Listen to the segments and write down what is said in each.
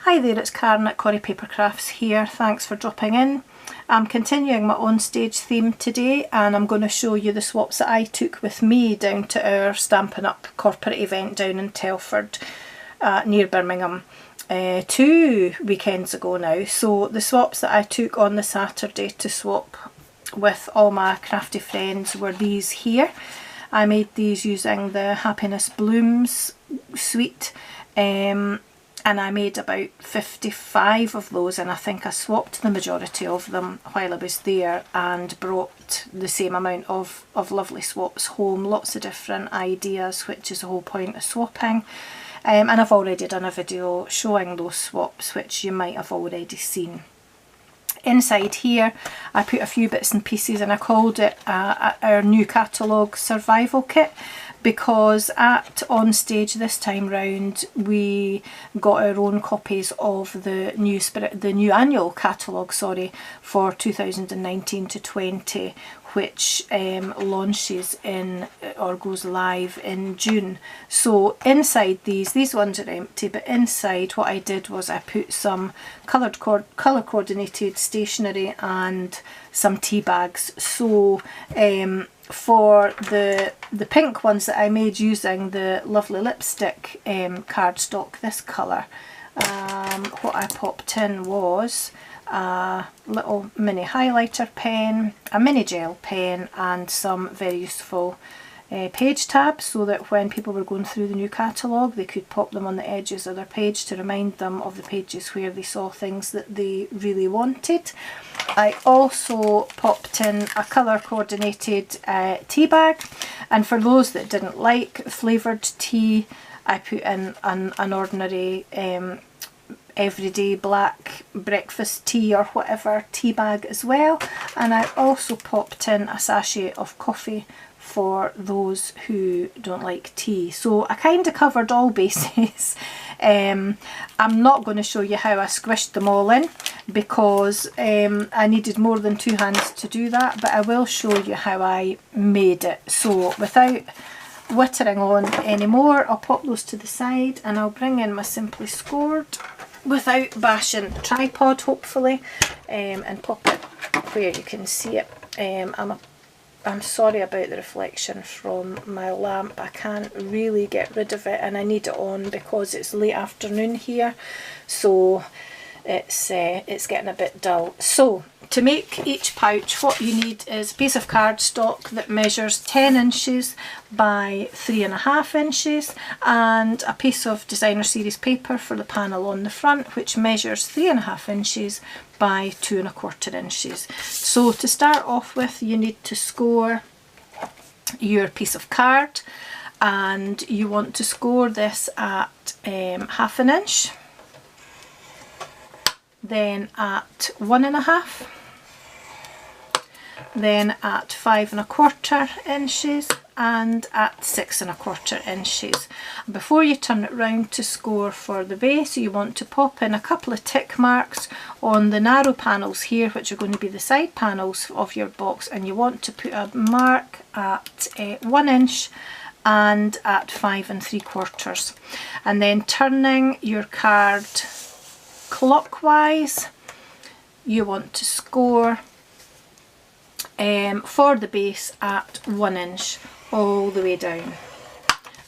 Hi there, it's Karen at Corrie Paper Crafts here. Thanks for dropping in. I'm continuing my OnStage theme today and I'm going to show you the swaps that I took with me down to our Stampin' Up corporate event down in Telford near Birmingham 2 weekends ago now. So the swaps that I took on the Saturday to swap with all my crafty friends were these here. I made these using the Happiness Blooms suite. And I made about 55 of those, and I think I swapped the majority of them while I was there and brought the same amount of lovely swaps home. Lots of different ideas, which is the whole point of swapping. And I've already done a video showing those swaps, which you might have already seen. Inside here I put a few bits and pieces, and I called it our new catalogue survival kit, because at OnStage this time round we got our own copies of the new annual catalogue, for 2019 to 20, which launches in or goes live in June. So inside these ones are empty, but inside what I did was I put some colour coordinated stationery and some tea bags. So for the pink ones that I made using the lovely lipstick cardstock, this colour, what I popped in was a little mini highlighter pen, a mini gel pen, and some very useful page tabs, so that when people were going through the new catalogue they could pop them on the edges of their page to remind them of the pages where they saw things that they really wanted. I also popped in a colour coordinated tea bag, and for those that didn't like flavoured tea, I put in an ordinary everyday black breakfast tea or whatever tea bag as well. And I also popped in a sachet of coffee for those who don't like tea. So I kind of covered all bases. I'm not going to show you how I squished them all in, because I needed more than 2 hands to do that, but I will show you how I made it. So without whittering on anymore, I'll pop those to the side and I'll bring in my Simply Scored without bashing the tripod, hopefully, and pop it where you can see it. I'm sorry about the reflection from my lamp. I can't really get rid of it and I need it on because it's late afternoon here, so it's getting a bit dull. So to make each pouch, what you need is a piece of cardstock that measures 10 inches by 3.5 inches and a piece of designer series paper for the panel on the front, which measures 3.5 inches by 2.25 inches. So to start off with, you need to score your piece of card, and you want to score this at 1/2 inch, then at 1.5, then at 5.25 inches, and at 6.25 inches. Before you turn it round to score for the base, you want to pop in a couple of tick marks on the narrow panels here, which are going to be the side panels of your box, and you want to put a mark at 1 inch and at 5.75, and then turning your card clockwise, you want to score for the base at 1 inch all the way down,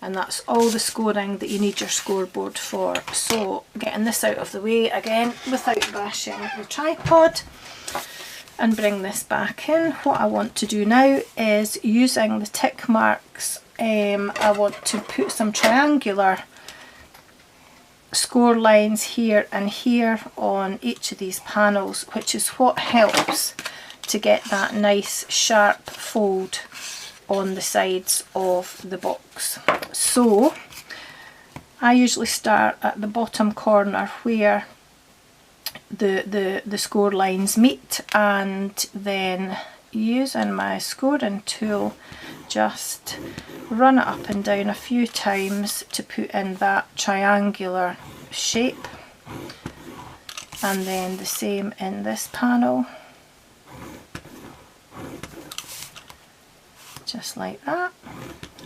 and that's all the scoring that you need your scoreboard for. So getting this out of the way again without bashing the tripod, and bring this back in. What I want to do now is, using the tick marks, I want to put some triangular score lines here and here on each of these panels, which is what helps to get that nice sharp fold on the sides of the box. So I usually start at the bottom corner where the score lines meet, and then using my scoring tool just run it up and down a few times to put in that triangular shape, and then the same in this panel, just like that.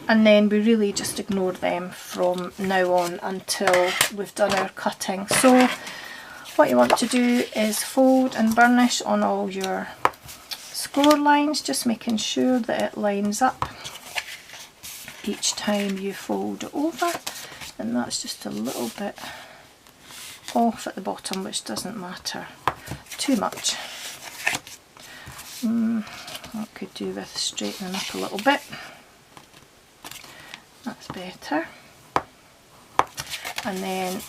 and then we really just ignore them from now on until we've done our cutting. So What you want to do is fold and burnish on all your score lines, just making sure that it lines up each time you fold it over, and that's just a little bit off at the bottom, which doesn't matter too much. That could do with straightening up a little bit. That's better. And then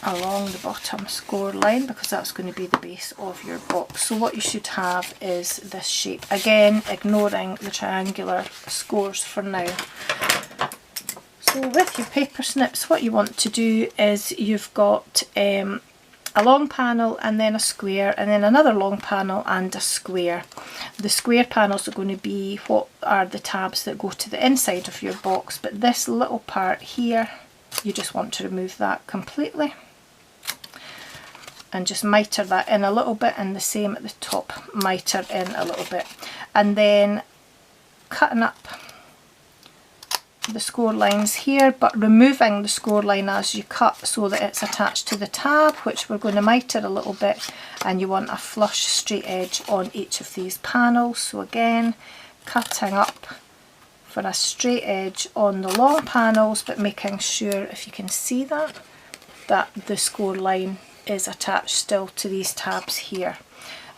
along the bottom score line, because that's going to be the base of your box. So what you should have is this shape, again ignoring the triangular scores for now. So with your paper snips, what you want to do is you've got a long panel and then a square, and then another long panel and a square. The square panels are going to be what are the tabs that go to the inside of your box, but this little part here, you just want to remove that completely and just miter that in a little bit, and the same at the top, miter in a little bit, and then cutting up the score lines here, but removing the score line as you cut so that it's attached to the tab, which we're going to miter a little bit, and you want a flush straight edge on each of these panels. So again, cutting up for a straight edge on the long panels, but making sure, if you can see that, that the score line is attached still to these tabs here.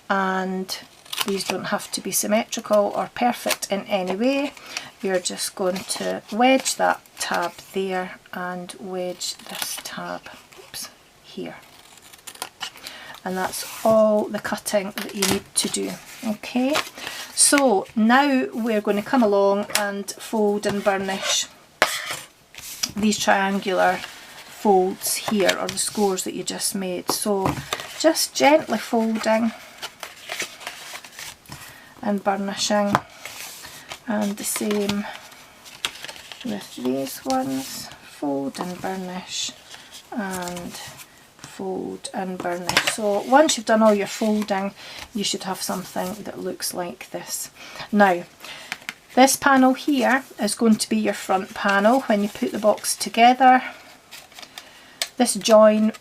And these don't have to be symmetrical or perfect in any way. You're just going to wedge that tab there and wedge this tab, oops, here. And that's all the cutting that you need to do. Okay, so now we're going to come along and fold and burnish these triangular folds here, or the scores that you just made. So just gently folding and burnishing, and the same with these ones, fold and burnish and fold and burnish. So once you've done all your folding, you should have something that looks like this. Now this panel here is going to be your front panel when you put the box together. This join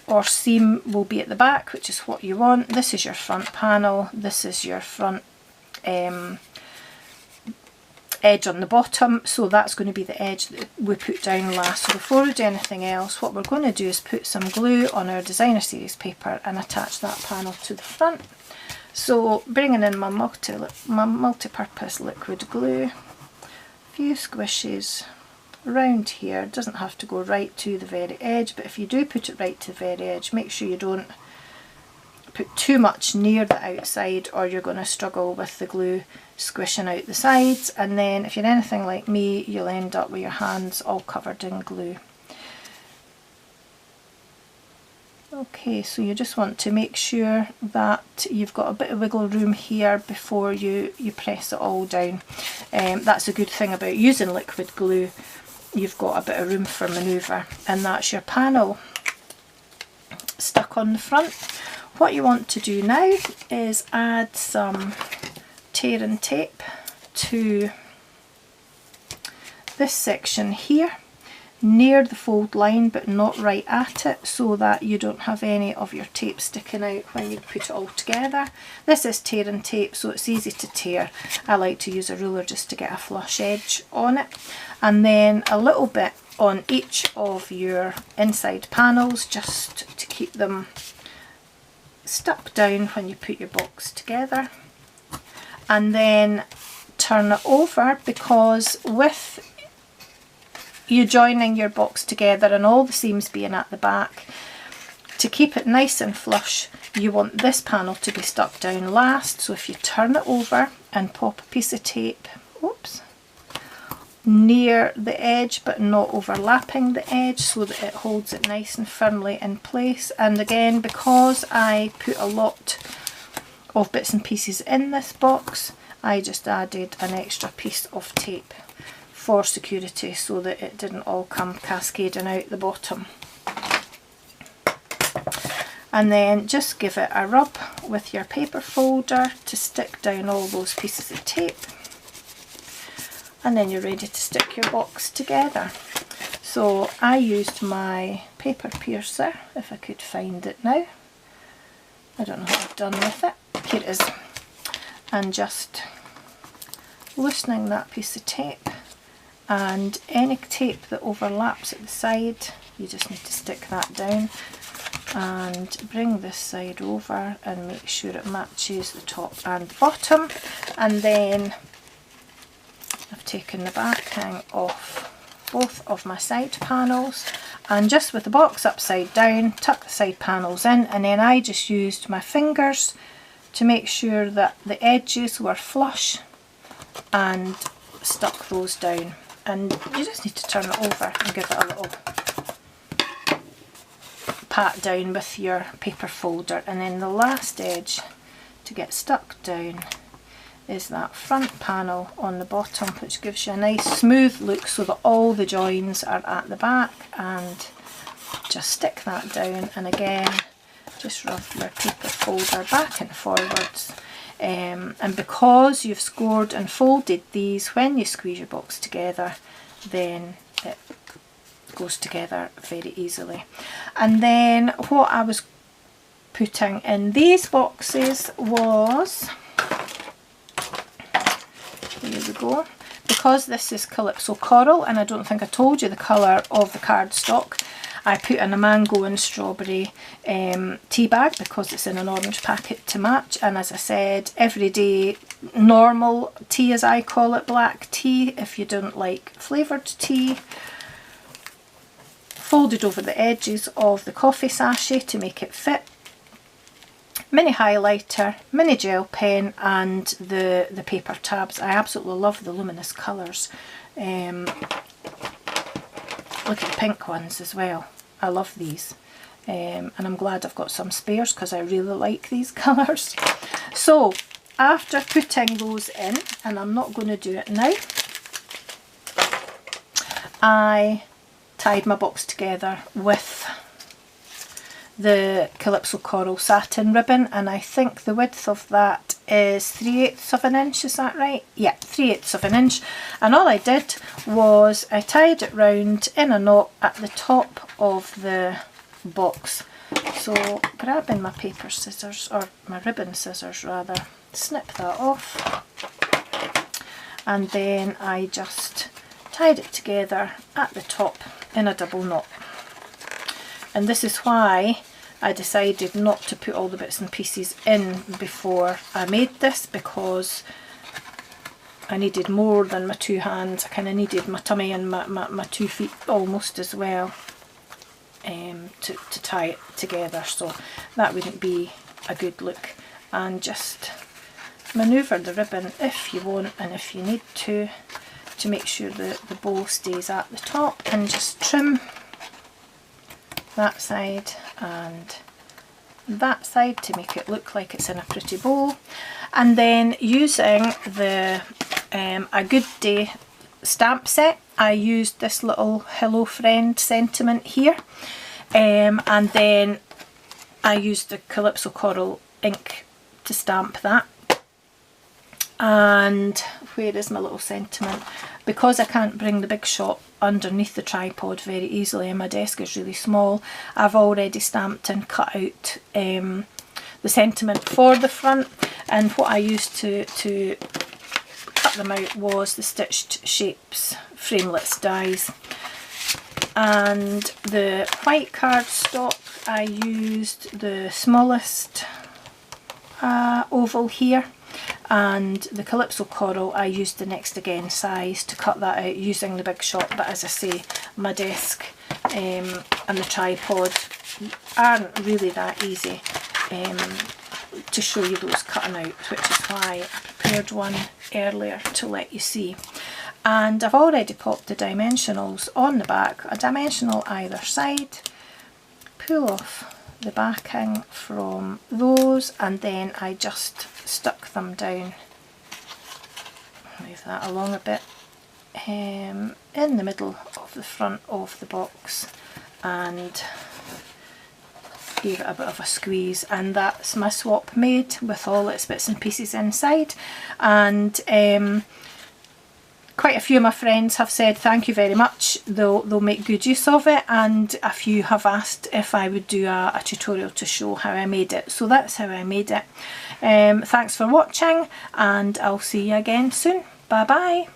or seam will be at the back, which is what you want. This is your front panel, this is your front edge on the bottom, so that's going to be the edge that we put down last. So before we do anything else, what we're going to do is put some glue on our designer series paper and attach that panel to the front. So bringing in my multi-purpose liquid glue, a few squishes around here. It doesn't have to go right to the very edge, but if you do put it right to the very edge, make sure you don't put too much near the outside, or you're going to struggle with the glue squishing out the sides, and then if you're anything like me, you'll end up with your hands all covered in glue. Okay, so you just want to make sure that you've got a bit of wiggle room here before you press it all down. That's a good thing about using liquid glue, you've got a bit of room for manoeuvre. And that's your panel stuck on the front. What you want to do now is add some tearing tape to this section here, near the fold line but not right at it, so that you don't have any of your tape sticking out when you put it all together. This is tearing tape, so it's easy to tear. I like to use a ruler just to get a flush edge on it, and then a little bit on each of your inside panels just to keep them stuck down when you put your box together. And then turn it over, because with you joining your box together and all the seams being at the back, to keep it nice and flush, you want this panel to be stuck down last. So if you turn it over and pop a piece of tape, oops, near the edge but not overlapping the edge, so that it holds it nice and firmly in place. And again, because I put a lot of bits and pieces in this box, I just added an extra piece of tape for security, so that it didn't all come cascading out the bottom. And then just give it a rub with your paper folder to stick down all those pieces of tape, and then you're ready to stick your box together. So I used my paper piercer, if I could find it now. I don't know what I've done with it. Here it is. And just loosening that piece of tape, and any tape that overlaps at the side, you just need to stick that down and bring this side over and make sure it matches the top and the bottom. And then I've taken the backing off both of my side panels, and just with the box upside down, tuck the side panels in, and then I just used my fingers to make sure that the edges were flush and stuck those down. And you just need to turn it over and give it a little pat down with your paper folder. And then the last edge to get stuck down is that front panel on the bottom, which gives you a nice smooth look so that all the joins are at the back. And just stick that down, and again just rub your paper folder back and forwards. And because you've scored and folded these, when you squeeze your box together, then it goes together very easily. And then what I was putting in these boxes was, here we go, because this is Calypso Coral, and I don't think I told you the colour of the cardstock, I put in a mango and strawberry tea bag because it's in an orange packet to match. And as I said, everyday normal tea, as I call it, black tea, if you don't like flavoured tea, folded over the edges of the coffee sachet to make it fit. Mini highlighter, mini gel pen, and the paper tabs. I absolutely love the luminous colours. Look at the pink ones as well. I love these. And I'm glad I've got some spares because I really like these colours. So after putting those in, and I'm not going to do it now, I tied my box together with the Calypso Coral satin ribbon, and I think the width of that is 3/8 of an inch, is that right? Yeah, 3/8 of an inch. And all I did was I tied it round in a knot at the top of the box. So grabbing my paper scissors, or my ribbon scissors rather, snip that off, and then I just tied it together at the top in a double knot. And this is why I decided not to put all the bits and pieces in before I made this, because I needed more than my two hands. I kind of needed my tummy and my 2 feet almost as well to tie it together, so that wouldn't be a good look. And just manoeuvre the ribbon if you want and if you need to make sure that the bow stays at the top, and just trim that side and that side to make it look like it's in a pretty bow. And then using the A Good Day stamp set, I used this little Hello Friend sentiment here, and then I used the Calypso Coral ink to stamp that. And where is my little sentiment? Because I can't bring the Big Shot underneath the tripod very easily and my desk is really small, I've already stamped and cut out the sentiment for the front. And what I used to cut them out was the Stitched Shapes framelits dies. And the white cardstock, I used the smallest oval here, and the Calypso Coral I used the next again size to cut that out using the Big Shot. But as I say, my desk and the tripod aren't really that easy to show you those cutting out, which is why I prepared one earlier to let you see. And I've already popped the dimensionals on the back, a dimensional either side. Pull off the backing from those, and then I just stuck them down, move that along a bit, in the middle of the front of the box, and gave it a bit of a squeeze. And that's my swap made with all its bits and pieces inside. And Quite a few of my friends have said thank you very much, they'll make good use of it, and a few have asked if I would do a tutorial to show how I made it. So that's how I made it. Thanks for watching, and I'll see you again soon. Bye bye.